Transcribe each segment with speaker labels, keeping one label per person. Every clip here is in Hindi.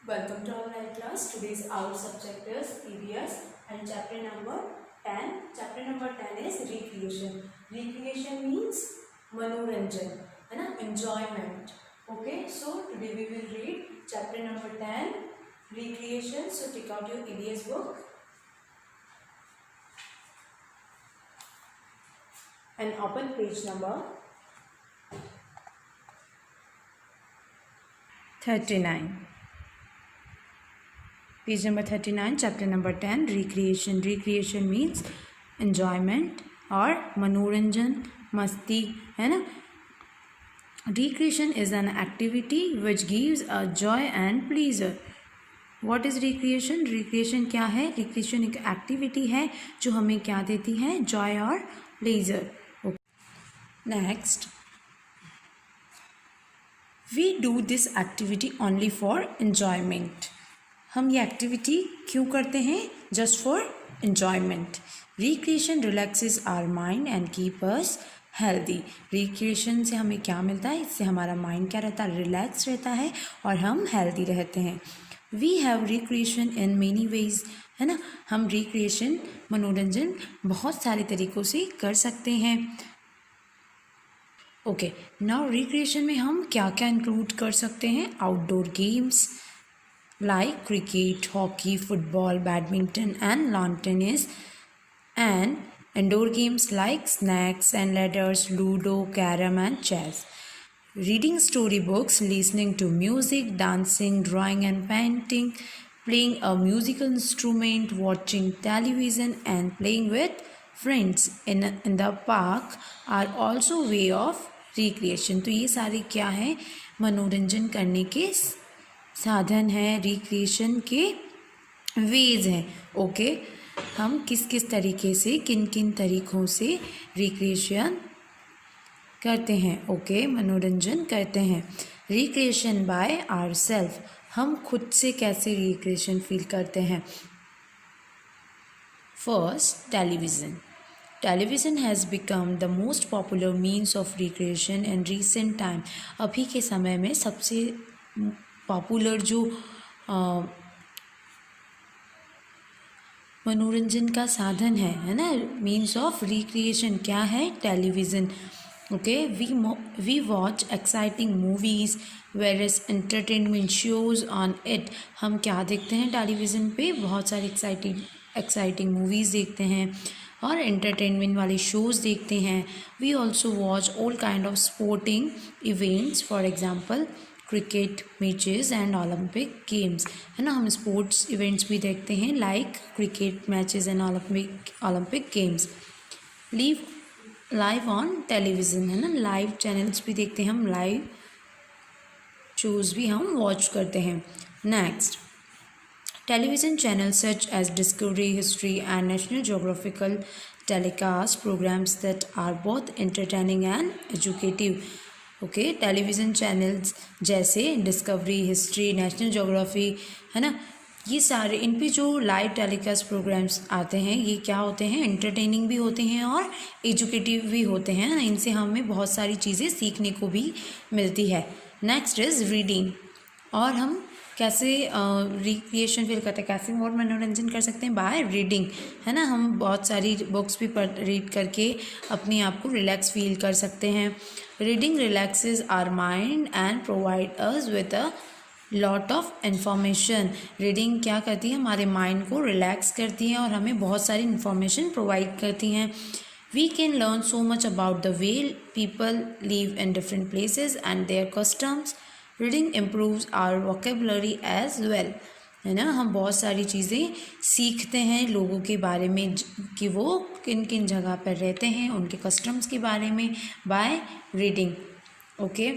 Speaker 1: Welcome to our live class. Today's our subject is EVS and chapter number 10. Chapter number 10 is recreation. Recreation means manoranjan, है ना, enjoyment. Okay, so today we will read chapter number 10, recreation. So take out your EVS book and open page number 39. Page number 39, chapter number 10, recreation. Recreation means enjoyment और मनोरंजन, मस्ती, है ना. Recreation is an activity which gives a joy and pleasure. What is recreation? Recreation क्या है? Recreation एक activity है जो हमें क्या देती है? Joy और pleasure. Next, we do this activity only for enjoyment. हम ये एक्टिविटी क्यों करते हैं? Just for enjoyment. Recreation relaxes our mind and keep us healthy. Recreation से हमें क्या मिलता है? इससे हमारा माइंड क्या रहता है? रिलैक्स रहता है और हम हेल्दी रहते हैं. We have recreation in many ways, है ना. हम रिक्रिएशन मनोरंजन बहुत सारे तरीक़ों से कर सकते हैं. ओके, नाउ रिक्रिएशन में हम क्या क्या इंक्लूड कर सकते हैं? Outdoor games like cricket, hockey, football, badminton and lawn tennis, and indoor games like snakes and ladders, ludo, carom and chess. Reading storybooks, listening to music, dancing, drawing and painting, playing a musical instrument, watching television and playing with friends in the park are also way of recreation. तो ये सारे क्या है? मनोरंजन करने के साधन है, रिक्रिएशन के वेज हैं. ओके, हम किस किस तरीके से, किन किन तरीक़ों से रिक्रिएशन करते हैं. ओके, मनोरंजन करते हैं. रिक्रिएशन बाय आवर सेल्फ, हम खुद से कैसे रिक्रिएशन फील करते हैं. First, television. Television has become the most popular means of recreation in recent time. अभी के समय में सबसे पॉपुलर जो मनोरंजन का साधन है ना, मीन्स ऑफ रिक्रिएशन क्या है? Television. Okay, we watch exciting movies various entertainment shows on it. हम क्या देखते हैं टेलीविज़न पे? बहुत सारे एक्साइटिंग मूवीज़ देखते हैं और एंटरटेनमेंट वाले शोज़ देखते हैं. We also watch all kind of sporting events, for example cricket matches and Olympic games, है ना. हम स्पोर्ट्स इवेंट्स भी देखते हैं like cricket matches and Olympic games. Live on television, है ना. लाइव चैनल्स भी देखते हैं हम, लाइव शोज़ भी हम वॉच करते हैं. Next, television channel such as Discovery, History and National Geographical telecast programmes that are both entertaining and educative. Okay, television channels जैसे डिस्कवरी, हिस्ट्री, नेशनल ज्योग्राफी, है ना, ये सारे, इन पे जो लाइव टेलीकास्ट प्रोग्राम्स आते हैं ये क्या होते हैं? एंटरटेनिंग भी होते हैं और एजुकेटिव भी होते हैं ना. इनसे हमें बहुत सारी चीज़ें सीखने को भी मिलती है. Next is reading. और हम कैसे रिक्रिएशन फील करते हैं, कैसे और मनोरंजन कर सकते हैं? बाय रीडिंग, है ना. हम बहुत सारी बुक्स भी रीड करके अपने आप को रिलैक्स फील कर सकते हैं. Reading relaxes our mind and provide us with a lot of information. Reading क्या करती है? हमारे माइंड को रिलैक्स करती है और हमें बहुत सारी इन्फॉर्मेशन प्रोवाइड करती हैं. We can learn so much about the way people live in different places and their customs. Reading improves our vocabulary as well, है ना. हम बहुत सारी चीज़ें सीखते हैं लोगों के बारे में कि वो किन किन जगह पर रहते हैं, उनके कस्टम्स के बारे में, बाय रीडिंग. ओके,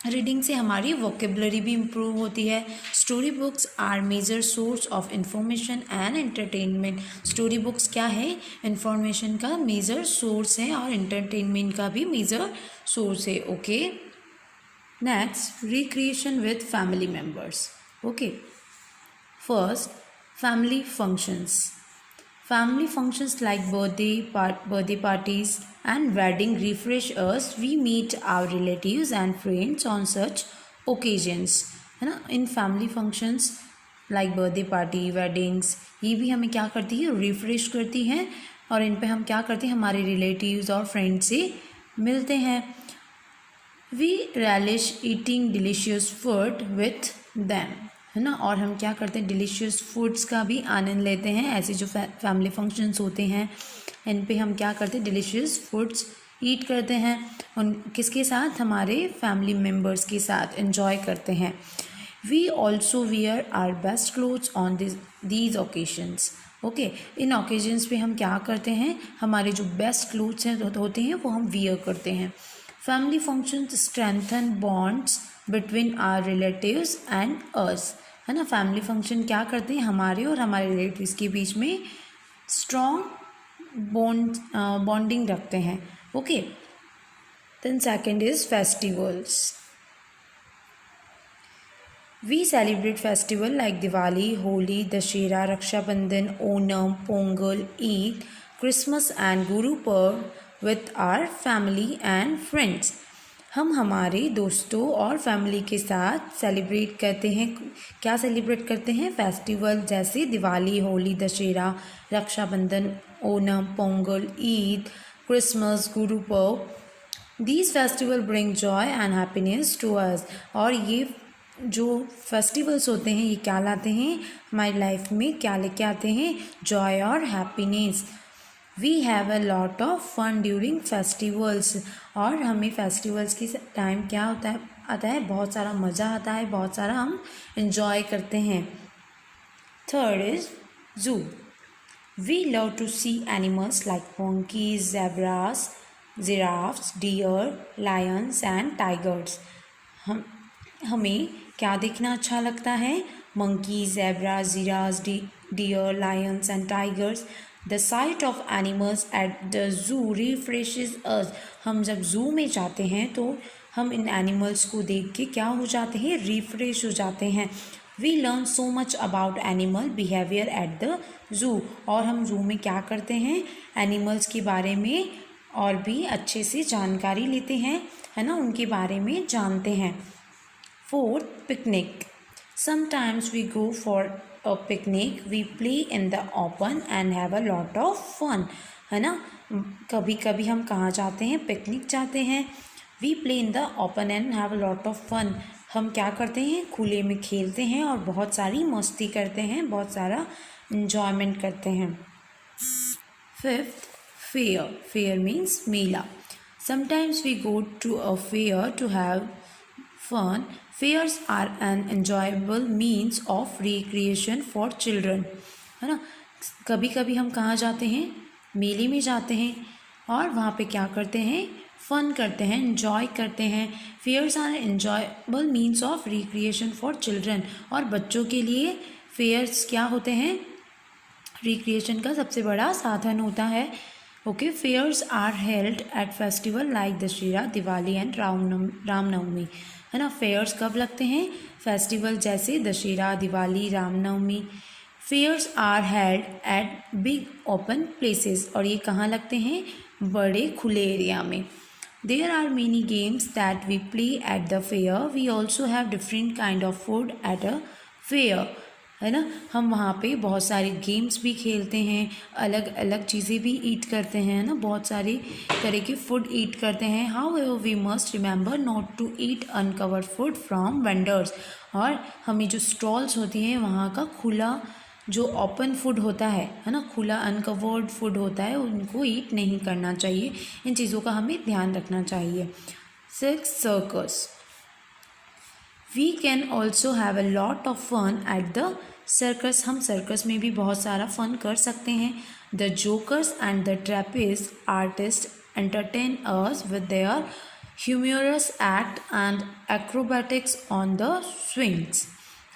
Speaker 1: रीडिंग से हमारी वोकेबुलरी भी इम्प्रूव होती है. Story books are major source of information and entertainment. Story books क्या है? इंफॉर्मेशन का मेजर सोर्स है और एंटरटेनमेंट का भी मेजर सोर्स है. Okay, next, recreation with family members. Okay, first, family functions. Family functions like birthday parties and wedding refresh us. We meet our relatives and friends on such occasions. है ना। In family functions like birthday party, weddings, ये भी हमें क्या करती है, रिफ्रेश करती हैं, और इन पे हम क्या करते हैं, हमारे रिलेटिव्स और फ्रेंड्स से मिलते हैं। We relish eating delicious food with them, है ना। और हम क्या करते हैं, डिलीशियस फूड्स का भी आनंद लेते हैं। ऐसे जो फैमिली फंक्शंस होते हैं इन पे हम क्या करते हैं, डिलीशियस फूड्स ईट करते हैं। उन किसके साथ, हमारे फैमिली मेम्बर्स के साथ एंजॉय करते हैं। We also wear our best clothes on these occasions. Okay, इन ओकेजन्स पे हम क्या करते हैं, हमारे जो बेस्ट क्लोथ्स हैं होते हैं वो हम वियर करते हैं। Family functions strengthen bonds between our relatives and us, है ना। फैमिली फंक्शन क्या करते हैं, हमारे और हमारे रिलेटिव्स के बीच में स्ट्रॉन्ग बॉन्डिंग रखते हैं। Okay, then second is festivals. We celebrate festivals like Diwali, Holi, Dashera, Raksha Bandhan, Onam, Pongal, Eid, Christmas and Guru Purb with our family and friends. हम हमारे दोस्तों और फैमिली के साथ सेलिब्रेट करते हैं। क्या सेलिब्रेट करते हैं, फेस्टिवल जैसे Diwali, Holi, Dussehra, Rakshabandhan, Onam, Pongal, Eid, Christmas, Guru Parv. These festival bring joy and happiness to us. और ये जो फेस्टिवल्स होते हैं ये क्या लाते हैं, हमारी लाइफ में क्या लेके आते हैं, जॉय और happiness. We have a lot of fun during festivals. और हमें फेस्टिवल्स के टाइम क्या आता है, बहुत सारा मज़ा आता है, बहुत सारा हम इंजॉय करते हैं। Third is zoo. We love to see animals like monkeys, zebras, giraffes, deer, lions and tigers। हमें क्या देखना अच्छा लगता है, monkeys, zebra, giraffe, deer, lions and tigers. The sight of animals at the zoo refreshes us. हम जब जू में जाते हैं तो हम इन एनिमल्स को देख के क्या हो जाते हैं, रिफ्रेश हो जाते हैं। We learn so much about animal behaviour at the zoo. और हम जू में क्या करते हैं, एनिमल्स के बारे में और भी अच्छे से जानकारी लेते हैं, है ना, उनके बारे में जानते हैं। Fourth, picnic. Sometimes we go for a picnic. We play in the open and have a lot of fun. है ना, कभी कभी हम कहाँ जाते हैं, पिकनिक जाते हैं। We play in the open and have a lot of fun. हम क्या करते हैं, खुले में खेलते हैं और बहुत सारी मस्ती करते हैं, बहुत सारा enjoyment करते हैं। Fifth, fair. Fair means Mela. Sometimes we go to a fair to have fun. Fairs are an enjoyable means of recreation for children, है ना। कभी कभी हम कहाँ जाते हैं, मेले में जाते हैं और वहाँ पे क्या करते हैं, फन करते हैं, enjoy करते हैं। Fairs are an enjoyable means of recreation for children। और बच्चों के लिए fairs क्या होते हैं, रिक्रिएशन का सबसे बड़ा साधन होता है। Okay, fairs are held at festival like Dussehra, Diwali and Ramnavami, है ना। फेयर्स कब लगते हैं, फेस्टिवल जैसे Dussehra, Diwali, Ramnavami. Fairs are held at big open places. और ये कहाँ लगते हैं, बड़े खुले एरिया में। There are many games that we play at the fair. We also have different kind of food at a fair, है ना। हम वहाँ पे बहुत सारे गेम्स भी खेलते हैं, अलग अलग चीज़ें भी ईट करते हैं, ना, बहुत सारी तरह के फूड ईट करते हैं। However we must remember not to eat uncovered food from vendors. और हमें जो स्टॉल्स होती हैं वहाँ का खुला जो ओपन फूड होता है ना, खुला अनकवर्ड फूड होता है, उनको ईट नहीं करना चाहिए। इन चीज़ों का हमें ध्यान रखना चाहिए। 6, circus. We can also have a lot of fun at the circus. हम सर्कस में भी बहुत सारा फन कर सकते हैं। The jokers and the trapeze artist entertain us with their humorous act and acrobatics on the swings,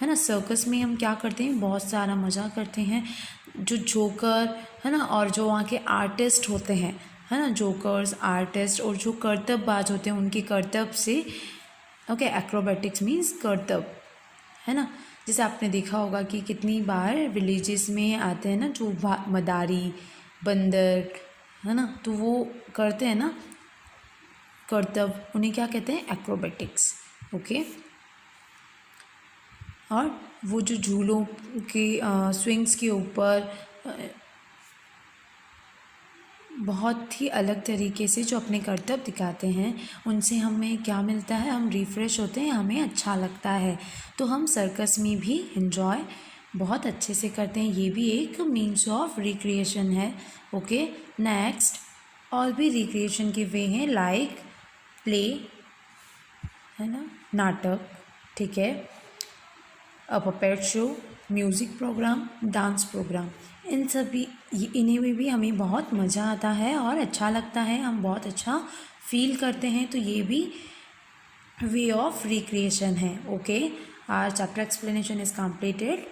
Speaker 1: है ना। सर्कस में हम क्या करते हैं, बहुत सारा मज़ा करते हैं। जो जोकर, है ना, और जो वहाँ के आर्टिस्ट होते हैं, है ना, जोकर्स, आर्टिस्ट, और जो करतबबाज होते हैं उनके करतब से, ओके, एक्रोबैटिक्स मीन्स करतब, है ना। जैसे आपने देखा होगा कि कितनी बार विलेजेस में आते हैं ना जो मदारी, बंदर, है ना, तो वो करते हैं ना करतब, उन्हें क्या कहते हैं, एक्रोबैटिक्स। ओके, और वो जो झूलों के स्विंग्स के ऊपर बहुत ही अलग तरीके से जो अपने करतब दिखाते हैं, उनसे हमें क्या मिलता है, हम रिफ़्रेश होते हैं, हमें अच्छा लगता है। तो हम सर्कस में भी इन्जॉय बहुत अच्छे से करते हैं, ये भी एक मीन्स ऑफ रिक्रिएशन है। ओके, नेक्स्ट और भी रिक्रिएशन के वे हैं, लाइक प्ले, है ना, नाटक, ठीक है, a puppet show, music programme, dance programme, इन्हीं में भी हमें बहुत मज़ा आता है और अच्छा लगता है, हम बहुत अच्छा फील करते हैं। तो ये भी वे ऑफ रिक्रिएशन है। Okay, our chapter explanation is completed.